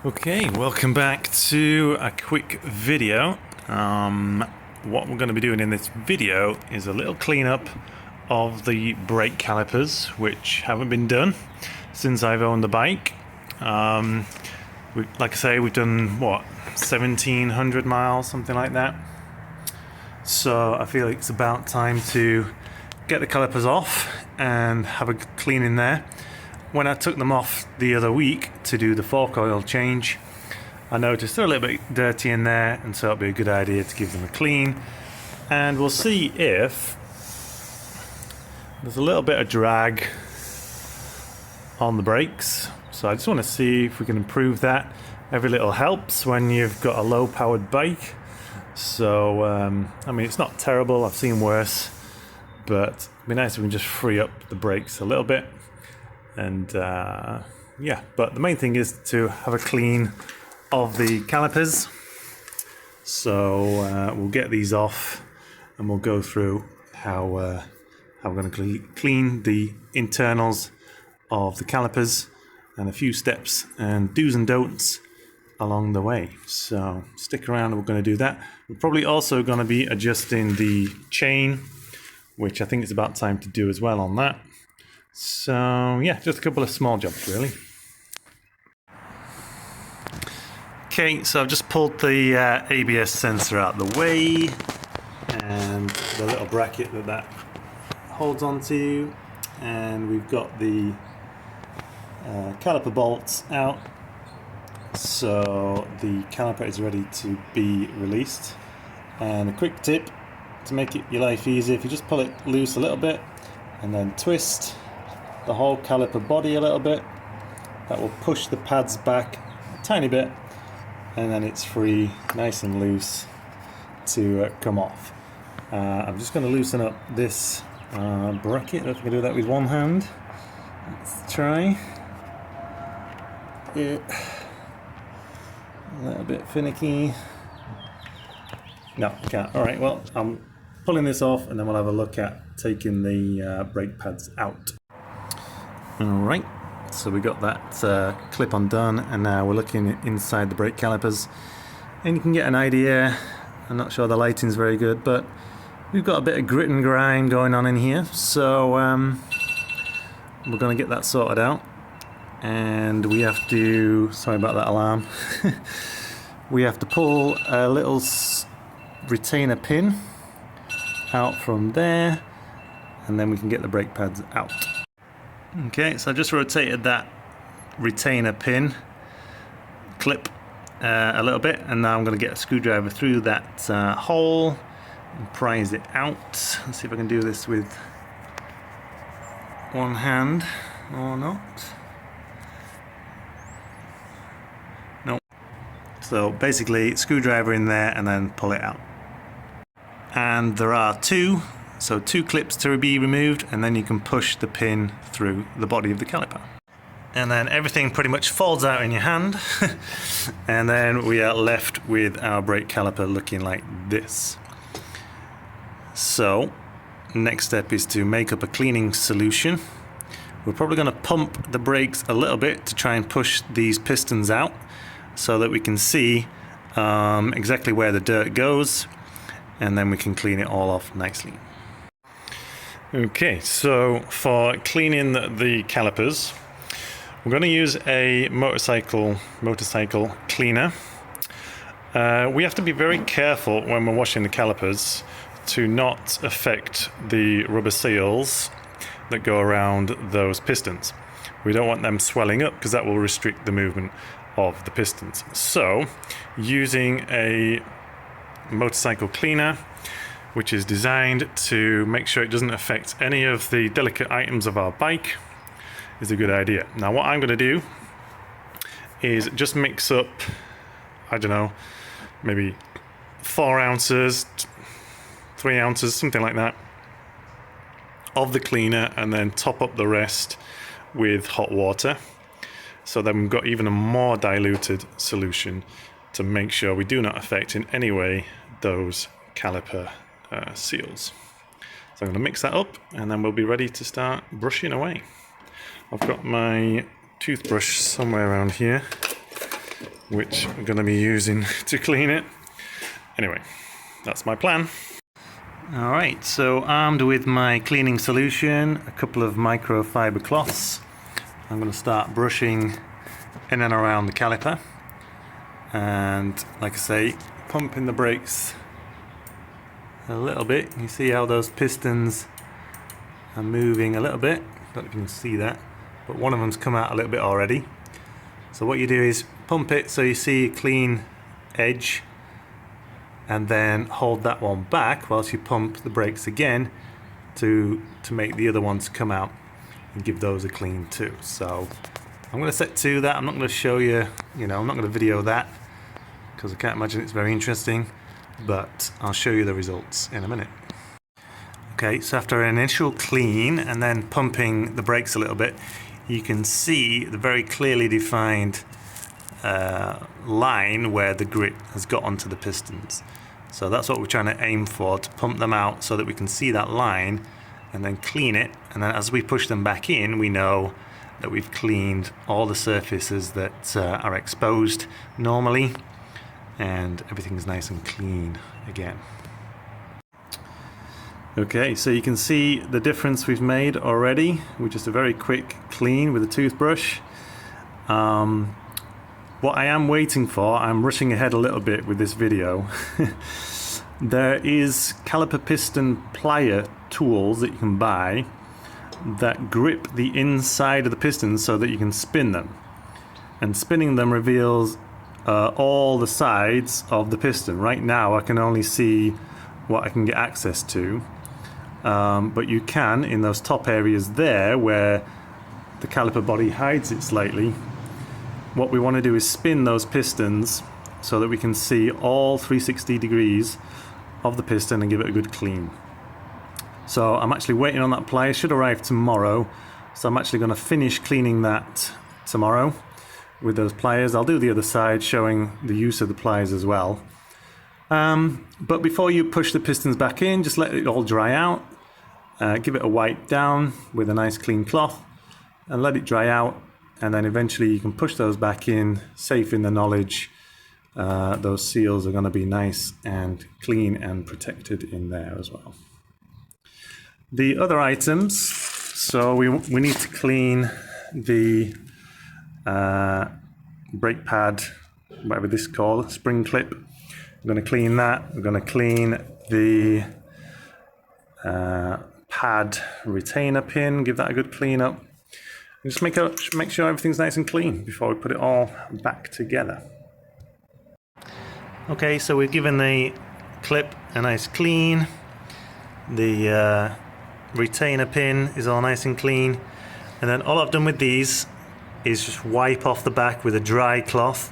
Okay, welcome back to a quick video. What we're going to be doing in this video is a little cleanup of the brake calipers, which haven't been done since I've owned the bike. Like I say, we've done what, 1,700 miles, something like that. So I feel like it's about time to get the calipers off and have a clean in there. When I took them off the other week to do the fork oil change, I noticed they're a little bit dirty in there, and so it'd be a good idea to give them a clean. And we'll see if there's a little bit of drag on the brakes. So I just want to see if we can improve that. Every little helps when you've got a low-powered bike. So, I mean, it's not terrible. I've seen worse. But it'd be nice if we can just free up the brakes a little bit. And yeah, but the main thing is to have a clean of the calipers. So we'll get these off and we'll go through how we're going to clean the internals of the calipers and a few steps and do's and don'ts along the way. So stick around and we're going to do that. We're probably also going to be adjusting the chain, which I think it's about time to do as well on that. So yeah, just a couple of small jobs really. Okay, so I've just pulled the ABS sensor out of the way and the little bracket that holds onto, and we've got the caliper bolts out, so the caliper is ready to be released. And a quick tip to make your life easy: if you just pull it loose a little bit and then twist the whole caliper body a little bit, that will push the pads back a tiny bit, and then it's free, nice and loose to come off. I'm just going to loosen up this bracket. I can do that with one hand. Let's try. A little bit finicky. No, I can't. Alright, well, I'm pulling this off and then we'll have a look at taking the brake pads out. Alright, so we got that clip undone, and now we're looking inside the brake calipers, and you can get an idea. I'm not sure the lighting's very good, but we've got a bit of grit and grime going on in here, so we're going to get that sorted out. And we have to, sorry about that alarm, we have to pull a little retainer pin out from there, and then we can get the brake pads out. Okay, so I just rotated that retainer pin clip a little bit, and now I'm going to get a screwdriver through that hole and prise it out. Let's see if I can do this with one hand or not. No. So basically, screwdriver in there and then pull it out. And there are two clips to be removed, and then you can push the pin through the body of the caliper. And then everything pretty much folds out in your hand, and then we are left with our brake caliper looking like this. So, next step is to make up a cleaning solution. We're probably going to pump the brakes a little bit to try and push these pistons out so that we can see exactly where the dirt goes, and then we can clean it all off nicely. Okay, so for cleaning the calipers, we're going to use a motorcycle cleaner. We have to be very careful when we're washing the calipers to not affect the rubber seals that go around those pistons. We don't want them swelling up because that will restrict the movement of the pistons. So, using a motorcycle cleaner, which is designed to make sure it doesn't affect any of the delicate items of our bike, is a good idea. Now what I'm going to do is just mix up, I don't know, maybe 4 ounces, 3 ounces, something like that, of the cleaner, and then top up the rest with hot water. So then we've got even a more diluted solution to make sure we do not affect in any way those caliper seals. So I'm going to mix that up, and then we'll be ready to start brushing away. I've got my toothbrush somewhere around here, which I'm going to be using to clean it. Anyway, that's my plan. Alright, so armed with my cleaning solution, a couple of microfiber cloths, I'm going to start brushing in and around the caliper, and like I say, pumping the brakes a little bit. You see how those pistons are moving a little bit. Don't know if you can see that, but one of them's come out a little bit already. So what you do is pump it so you see a clean edge, and then hold that one back whilst you pump the brakes again to make the other ones come out and give those a clean too. So I'm going to set to that. I'm not going to show you, I'm not going to video that because I can't imagine it's very interesting, but I'll show you the results in a minute. Okay, so after an initial clean and then pumping the brakes a little bit, you can see the very clearly defined line where the grit has got onto the pistons. So that's what we're trying to aim for, to pump them out so that we can see that line and then clean it, and then as we push them back in, we know that we've cleaned all the surfaces that are exposed normally, and everything's nice and clean again. Okay, so you can see the difference we've made already with just a very quick clean with a toothbrush. What I am waiting for, I'm rushing ahead a little bit with this video. There is caliper piston plier tools that you can buy that grip the inside of the pistons so that you can spin them. And spinning them reveals all the sides of the piston. Right now I can only see what I can get access to. But you can, in those top areas there where the caliper body hides it slightly, what we want to do is spin those pistons so that we can see all 360 degrees of the piston and give it a good clean. So I'm actually waiting on that plier. It should arrive tomorrow, so I'm actually going to finish cleaning that tomorrow with those pliers. I'll do the other side showing the use of the pliers as well. But before you push the pistons back in, just let it all dry out. Give it a wipe down with a nice clean cloth and let it dry out, and then eventually you can push those back in, safe in the knowledge those seals are going to be nice and clean and protected in there as well. The other items, so we need to clean the brake pad, whatever this is called, spring clip. We're going to clean that. We're going to clean the pad retainer pin, give that a good clean up. And just make sure everything's nice and clean before we put it all back together. Okay, so we've given the clip a nice clean. The retainer pin is all nice and clean. And then all I've done with these is just wipe off the back with a dry cloth.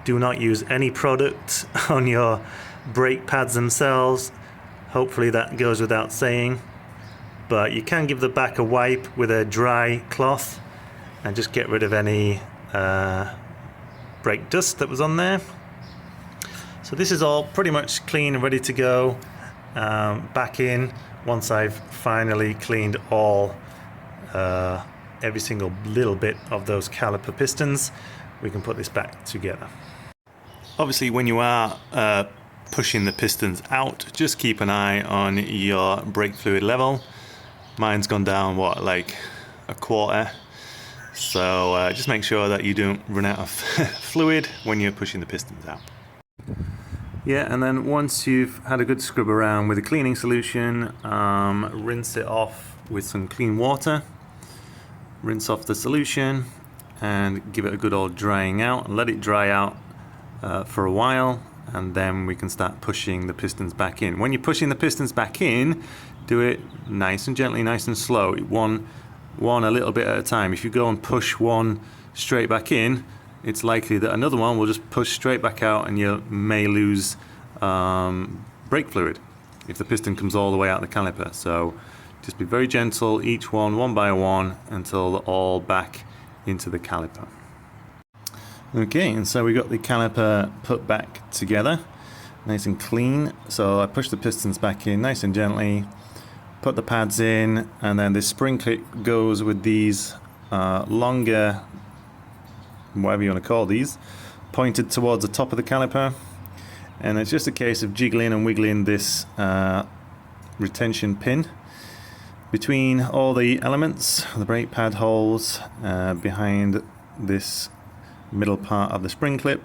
Do not use any product on your brake pads themselves. Hopefully that goes without saying. But you can give the back a wipe with a dry cloth and just get rid of any brake dust that was on there. So this is all pretty much clean and ready to go back in once I've finally cleaned all every single little bit of those caliper pistons. We can put this back together. Obviously when you are pushing the pistons out, just keep an eye on your brake fluid level. Mine's gone down like a quarter, so just make sure that you don't run out of fluid when you're pushing the pistons out. Yeah, and then once you've had a good scrub around with a cleaning solution, rinse it off with some clean water. Rinse off the solution and give it a good old drying out and let it dry out for a while, and then we can start pushing the pistons back in. When you're pushing the pistons back in, do it nice and gently, nice and slow, one a little bit at a time. If you go and push one straight back in, it's likely that another one will just push straight back out and you may lose brake fluid if the piston comes all the way out the caliper. So just be very gentle, each one by one, until they're all back into the caliper. Okay, and so we got the caliper put back together, nice and clean. So I push the pistons back in nice and gently, put the pads in, and then this spring clip goes with these longer, whatever you want to call these, pointed towards the top of the caliper, and it's just a case of jiggling and wiggling this retention pin between all the elements, the brake pad holes, behind this middle part of the spring clip,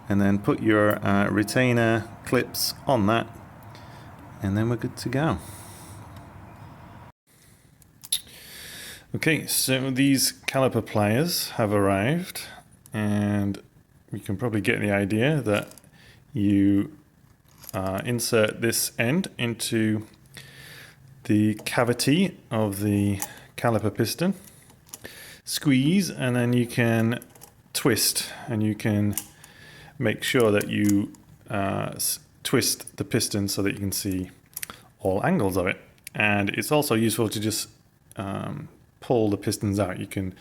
and then put your retainer clips on that, and then we're good to go. Okay, so these caliper pliers have arrived, and we can probably get the idea that you insert this end into the cavity of the caliper piston, squeeze, and then you can twist, and you can make sure that you twist the piston so that you can see all angles of it. And it's also useful to just pull the pistons out. You can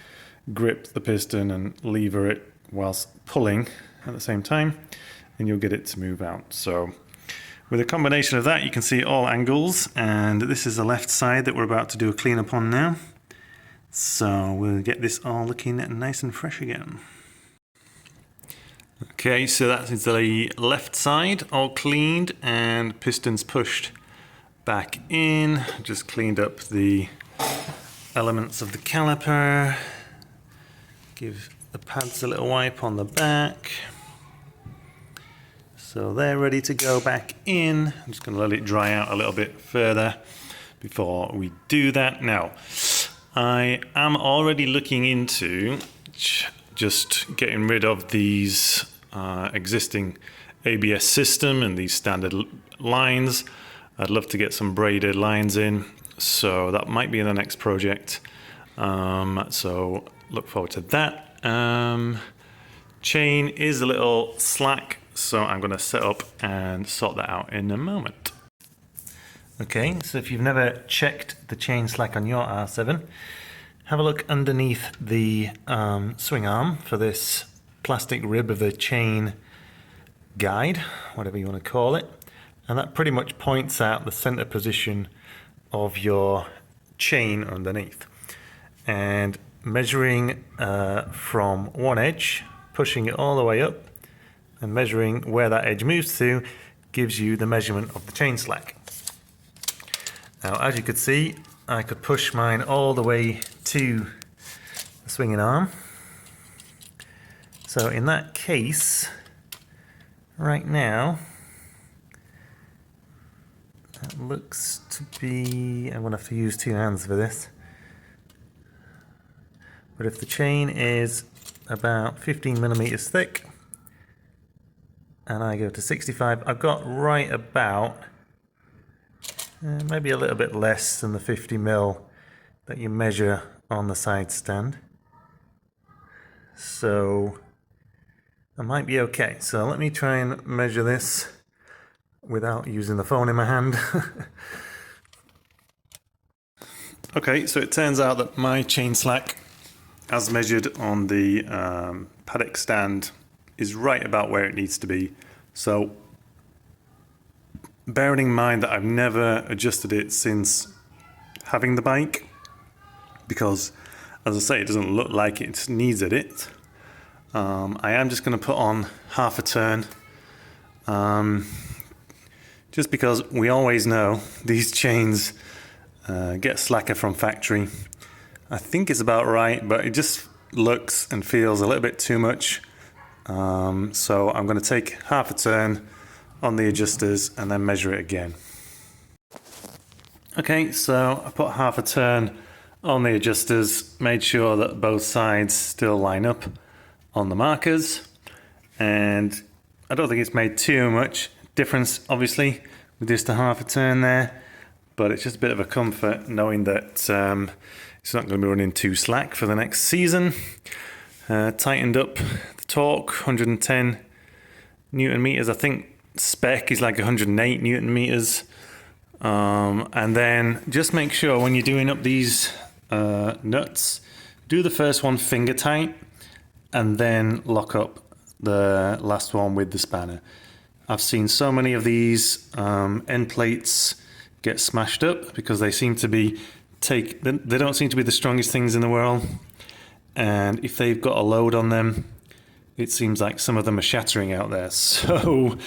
grip the piston and lever it whilst pulling at the same time, and you'll get it to move out. So with a combination of that, you can see all angles, and this is the left side that we're about to do a cleanup on now. So we'll get this all looking nice and fresh again. Okay, so that is the left side all cleaned and pistons pushed back in. Just cleaned up the elements of the caliper. Give the pads a little wipe on the back. So they're ready to go back in. I'm just going to let it dry out a little bit further before we do that. Now, I am already looking into just getting rid of these existing ABS system and these standard lines. I'd love to get some braided lines in, so that might be in the next project. So look forward to that. Chain is a little slack, so I'm going to set up and sort that out in a moment. Okay, so if you've never checked the chain slack on your R7, have a look underneath the swing arm for this plastic rib of a chain guide, whatever you want to call it, and that pretty much points out the center position of your chain underneath. And measuring from one edge, pushing it all the way up, and measuring where that edge moves to gives you the measurement of the chain slack. Now, as you could see, I could push mine all the way to the swinging arm. So in that case, right now, that looks to be, I'm going to have to use two hands for this. But if the chain is about 15 millimeters thick, and I go to 65, I've got right about maybe a little bit less than the 50 mil that you measure on the side stand. So I might be okay. So let me try and measure this without using the phone in my hand. Okay, so it turns out that my chain slack, as measured on the paddock stand, is right about where it needs to be. So bearing in mind that I've never adjusted it since having the bike, because as I say, it doesn't look like it needs it. I am just going to put on half a turn, just because we always know these chains get slacker from factory. I think it's about right, but it just looks and feels a little bit too much. So I'm going to take half a turn on the adjusters and then measure it again. Okay, so I put half a turn on the adjusters, made sure that both sides still line up on the markers, and I don't think it's made too much difference, obviously, with just a half a turn there, but it's just a bit of a comfort knowing that it's not going to be running too slack for the next season. Tightened up the torque, 110 Newton meters. I think spec is like 108 Newton meters. And then just make sure when you're doing up these nuts, do the first one finger tight and then lock up the last one with the spanner. I've seen so many of these end plates get smashed up because they seem to be they don't seem to be the strongest things in the world, and if they've got a load on them, it seems like some of them are shattering out there. So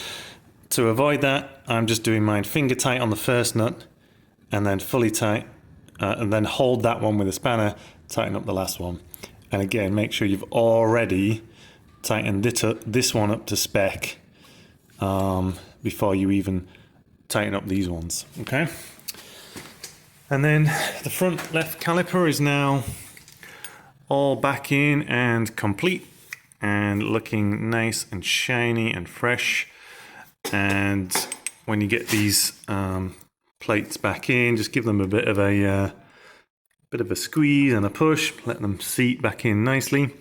to avoid that, I'm just doing mine finger tight on the first nut and then fully tight, and then hold that one with a spanner, tighten up the last one. And again, make sure you've already tightened this one up to spec before you even tighten up these ones, okay? And then the front left caliper is now all back in and complete and looking nice and shiny and fresh. And when you get these plates back in, just give them a bit of a squeeze and a push, let them seat back in nicely.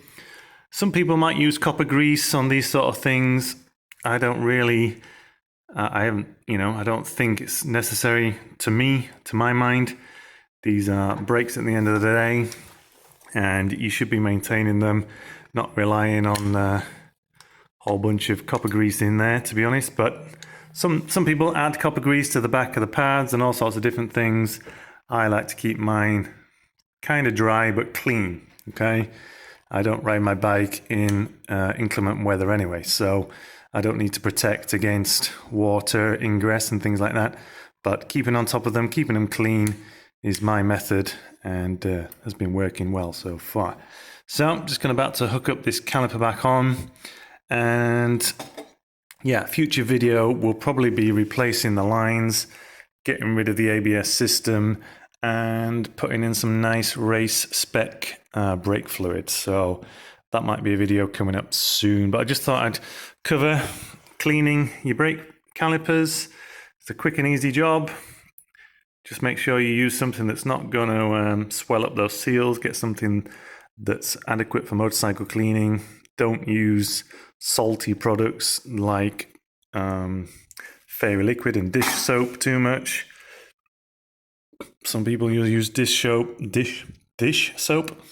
Some people might use copper grease on these sort of things. I don't really, I don't think it's necessary to my mind. These are brakes at the end of the day, and you should be maintaining them, not relying on a whole bunch of copper grease in there, to be honest. But some people add copper grease to the back of the pads and all sorts of different things. I like to keep mine kind of dry but clean, okay? I don't ride my bike in inclement weather anyway, so I don't need to protect against water ingress and things like that. But keeping on top of them, keeping them clean is my method, and has been working well so far. So I'm just about to hook up this caliper back on, and yeah, future video will probably be replacing the lines, getting rid of the ABS system, and putting in some nice race spec brake fluid. So that might be a video coming up soon, but I just thought I'd cover cleaning your brake calipers. It's a quick and easy job. Just make sure you use something that's not going to swell up those seals. Get something that's adequate for motorcycle cleaning. Don't use salty products like Fairy Liquid and dish soap too much. Some people use dish soap,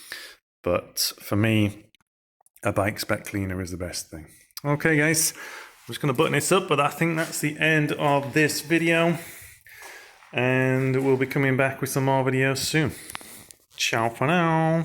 but for me, a bike spec cleaner is the best thing. Okay, guys, I'm just going to button this up, but I think that's the end of this video, and we'll be coming back with some more videos soon. Ciao for now.